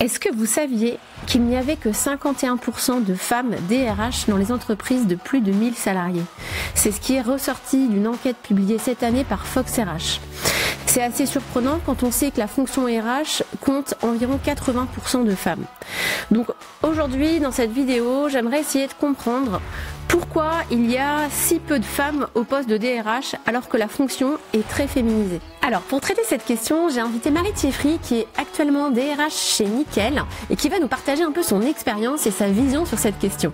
Est-ce que vous saviez qu'il n'y avait que 51% de femmes DRH dans les entreprises de plus de 1000 salariés? C'est ce qui est ressorti d'une enquête publiée cette année par Fox RH. C'est assez surprenant quand on sait que la fonction RH compte environ 80% de femmes. Donc aujourd'hui, dans cette vidéo, j'aimerais essayer de comprendre pourquoi il y a si peu de femmes au poste de DRH alors que la fonction est très féminisée. Alors pour traiter cette question, j'ai invité Marie Thieffry qui est actuellement DRH chez Nickel et qui va nous partager un peu son expérience et sa vision sur cette question.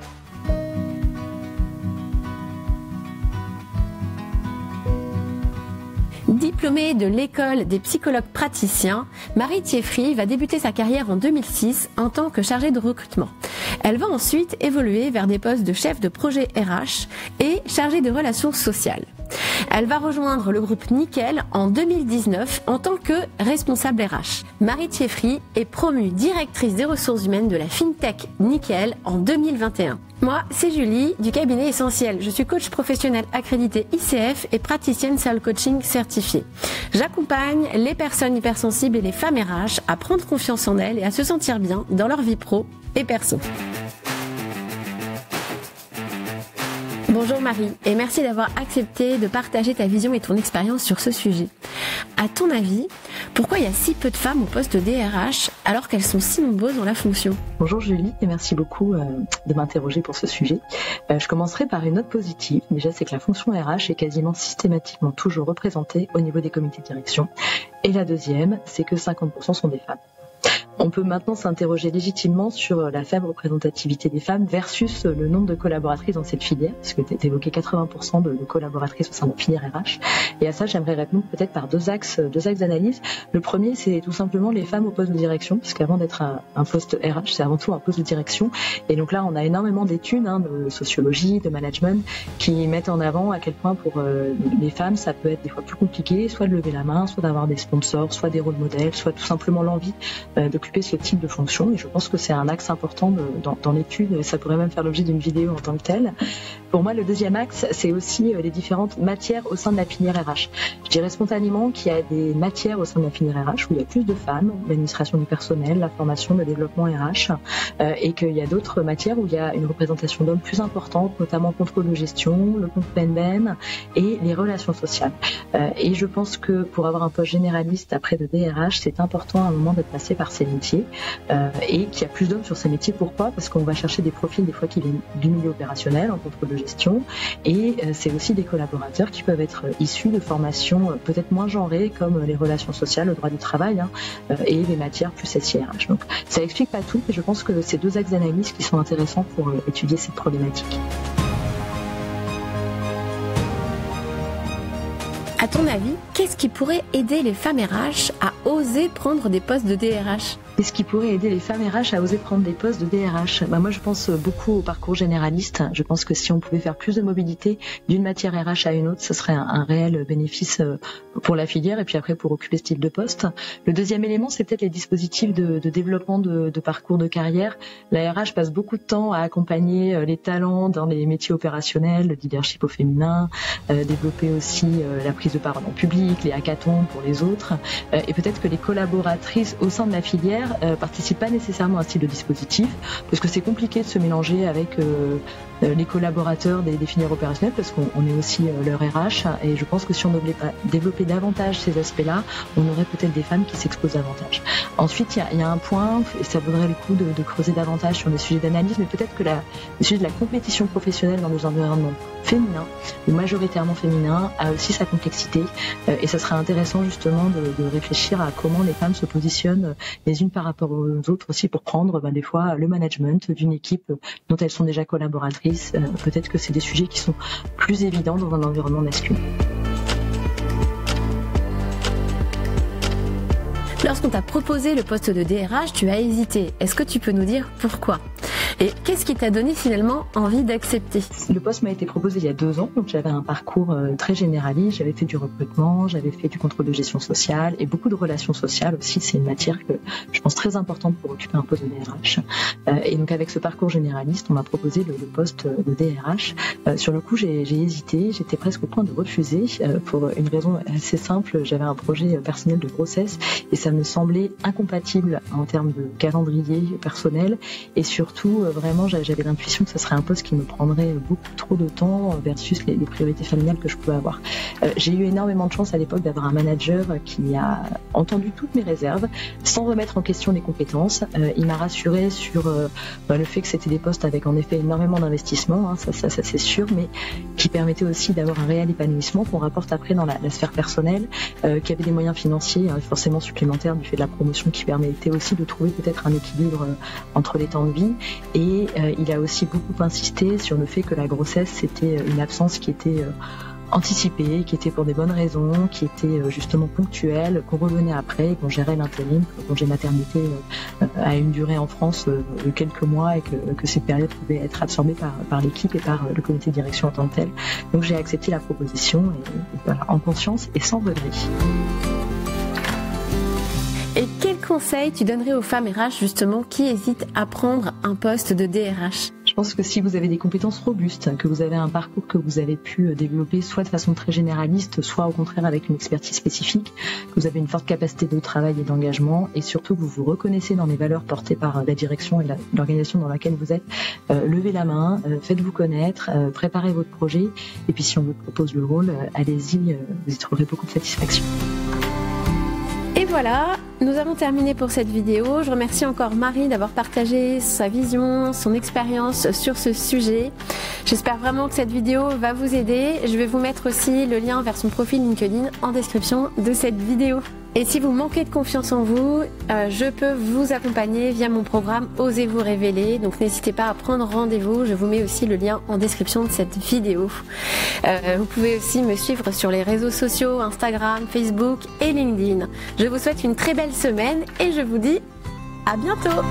Diplômée de l'école des psychologues praticiens, Marie Thieffry va débuter sa carrière en 2006 en tant que chargée de recrutement. Elle va ensuite évoluer vers des postes de chef de projet RH et chargée de relations sociales. Elle va rejoindre le groupe Nickel en 2019 en tant que responsable RH. Marie Thieffry est promue directrice des ressources humaines de la FinTech Nickel en 2021. Moi, c'est Julie du cabinet Essentiel. Je suis coach professionnel accrédité ICF et praticienne Soul Coaching certifiée. J'accompagne les personnes hypersensibles et les femmes RH à prendre confiance en elles et à se sentir bien dans leur vie pro et perso. Bonjour Marie, et merci d'avoir accepté de partager ta vision et ton expérience sur ce sujet. À ton avis, pourquoi il y a si peu de femmes au poste de DRH alors qu'elles sont si nombreuses dans la fonction? Bonjour Julie, et merci beaucoup de m'interroger pour ce sujet. Je commencerai par une note positive. Déjà, c'est que la fonction RH est quasiment systématiquement toujours représentée au niveau des comités de direction. Et la deuxième, c'est que 50% sont des femmes. On peut maintenant s'interroger légitimement sur la faible représentativité des femmes versus le nombre de collaboratrices dans cette filière, puisque tu as évoqué 80% de collaboratrices au sein de la filière RH. Et à ça, j'aimerais répondre peut-être par deux axes d'analyse. Le premier, c'est tout simplement les femmes au poste de direction, puisqu'avant d'être un poste RH, c'est avant tout un poste de direction. Et donc là, on a énormément d'études de sociologie, de management, qui mettent en avant à quel point pour les femmes, ça peut être des fois plus compliqué, soit de lever la main, soit d'avoir des sponsors, soit des rôles modèles, soit tout simplement l'envie d'occuper ce type de fonction, et je pense que c'est un axe important dans l'étude, et ça pourrait même faire l'objet d'une vidéo en tant que telle. Pour moi, le deuxième axe, c'est aussi les différentes matières au sein de la filière RH. Je dirais spontanément qu'il y a des matières au sein de la filière RH où il y a plus de femmes, l'administration du personnel, la formation, le développement RH, et qu'il y a d'autres matières où il y a une représentation d'hommes plus importante, notamment contrôle de gestion, le contrôle PNBN et les relations sociales. Et je pense que pour avoir un poste généraliste après de DRH, c'est important à un moment d'être passé par ces métiers et qu'il y a plus d'hommes sur ces métiers. Pourquoi? Parce qu'on va chercher des profils des fois qui viennent du milieu opérationnel en contrôle de gestion, et c'est aussi des collaborateurs qui peuvent être issus de formations peut-être moins genrées comme les relations sociales, le droit du travail et les matières plus SIRH. Donc ça explique pas tout, et je pense que c'est deux axes d'analyse qui sont intéressants pour étudier cette problématique. À ton avis, qu'est-ce qui pourrait aider les femmes RH à oser prendre des postes de DRH? Qu'est-ce qui pourrait aider les femmes RH à oser prendre des postes de DRH? Moi, je pense beaucoup au parcours généraliste. Je pense que si on pouvait faire plus de mobilité d'une matière RH à une autre, ce serait un réel bénéfice pour la filière et puis après pour occuper ce type de poste. Le deuxième élément, c'est peut-être les dispositifs de développement de parcours de carrière. La RH passe beaucoup de temps à accompagner les talents dans les métiers opérationnels, le leadership au féminin, développer aussi la prise de parole en public, les hackathons pour les autres. Et peut-être que les collaboratrices au sein de la filière participent pas nécessairement à ce type de dispositif, parce que c'est compliqué de se mélanger avec les collaborateurs des filières opérationnelles, parce qu'on est aussi leur RH, et je pense que si on devait développer davantage ces aspects-là, on aurait peut-être des femmes qui s'exposent davantage. Ensuite, il y a un point, et ça vaudrait le coup de creuser davantage sur les sujets d'analyse, mais peut-être que le sujet de la compétition professionnelle dans les environnements féminins, ou majoritairement féminins, a aussi sa complexité, et ça serait intéressant justement de réfléchir à comment les femmes se positionnent les unes par rapport aux autres aussi pour prendre des fois le management d'une équipe dont elles sont déjà collaboratrices. Peut-être que c'est des sujets qui sont plus évidents dans un environnement masculin. Lorsqu'on t'a proposé le poste de DRH, tu as hésité. Est-ce que tu peux nous dire pourquoi? Et qu'est-ce qui t'a donné finalement envie d'accepter? Le poste m'a été proposé il y a 2 ans, donc j'avais un parcours très généraliste. J'avais fait du recrutement, j'avais fait du contrôle de gestion sociale et beaucoup de relations sociales aussi. C'est une matière que je pense très importante pour occuper un poste de DRH. Et donc avec ce parcours généraliste, on m'a proposé le poste de DRH. Sur le coup, j'ai hésité, j'étais presque au point de refuser pour une raison assez simple. J'avais un projet personnel de grossesse et ça me semblait incompatible en termes de calendrier personnel et surtout vraiment j'avais l'intuition que ce serait un poste qui me prendrait beaucoup trop de temps versus les priorités familiales que je pouvais avoir. J'ai eu énormément de chance à l'époque d'avoir un manager qui a entendu toutes mes réserves sans remettre en question les compétences. Il m'a rassuré sur le fait que c'était des postes avec en effet énormément d'investissement, hein, ça c'est sûr, mais qui permettait aussi d'avoir un réel épanouissement qu'on rapporte après dans la sphère personnelle, qui avait des moyens financiers forcément supplémentaires du fait de la promotion qui permettait aussi de trouver peut-être un équilibre entre les temps de vie. Et il a aussi beaucoup insisté sur le fait que la grossesse c'était une absence qui était anticipée, qui était pour des bonnes raisons, qui était justement ponctuelle, qu'on revenait après, qu'on gérait l'intérim, que le congé maternité a une durée en France de quelques mois et que ces périodes pouvaient être absorbées par l'équipe et par le comité de direction en tant que tel. Donc j'ai accepté la proposition et voilà, en conscience et sans regret. Et quel conseil tu donnerais aux femmes RH justement qui hésitent à prendre un poste de DRH? Je pense que si vous avez des compétences robustes, que vous avez un parcours que vous avez pu développer soit de façon très généraliste, soit au contraire avec une expertise spécifique, que vous avez une forte capacité de travail et d'engagement et surtout que vous vous reconnaissez dans les valeurs portées par la direction et l'organisation dans laquelle vous êtes, levez la main, faites-vous connaître, préparez votre projet et puis si on vous propose le rôle, allez-y, vous y trouverez beaucoup de satisfaction. Et voilà, nous avons terminé pour cette vidéo. Je remercie encore Marie d'avoir partagé sa vision, son expérience sur ce sujet. J'espère vraiment que cette vidéo va vous aider. Je vais vous mettre aussi le lien vers son profil LinkedIn en description de cette vidéo. Et si vous manquez de confiance en vous, je peux vous accompagner via mon programme Osez vous révéler. Donc n'hésitez pas à prendre rendez-vous. Je vous mets aussi le lien en description de cette vidéo. Vous pouvez aussi me suivre sur les réseaux sociaux, Instagram, Facebook et LinkedIn. Je vous souhaite une très belle semaine et je vous dis à bientôt.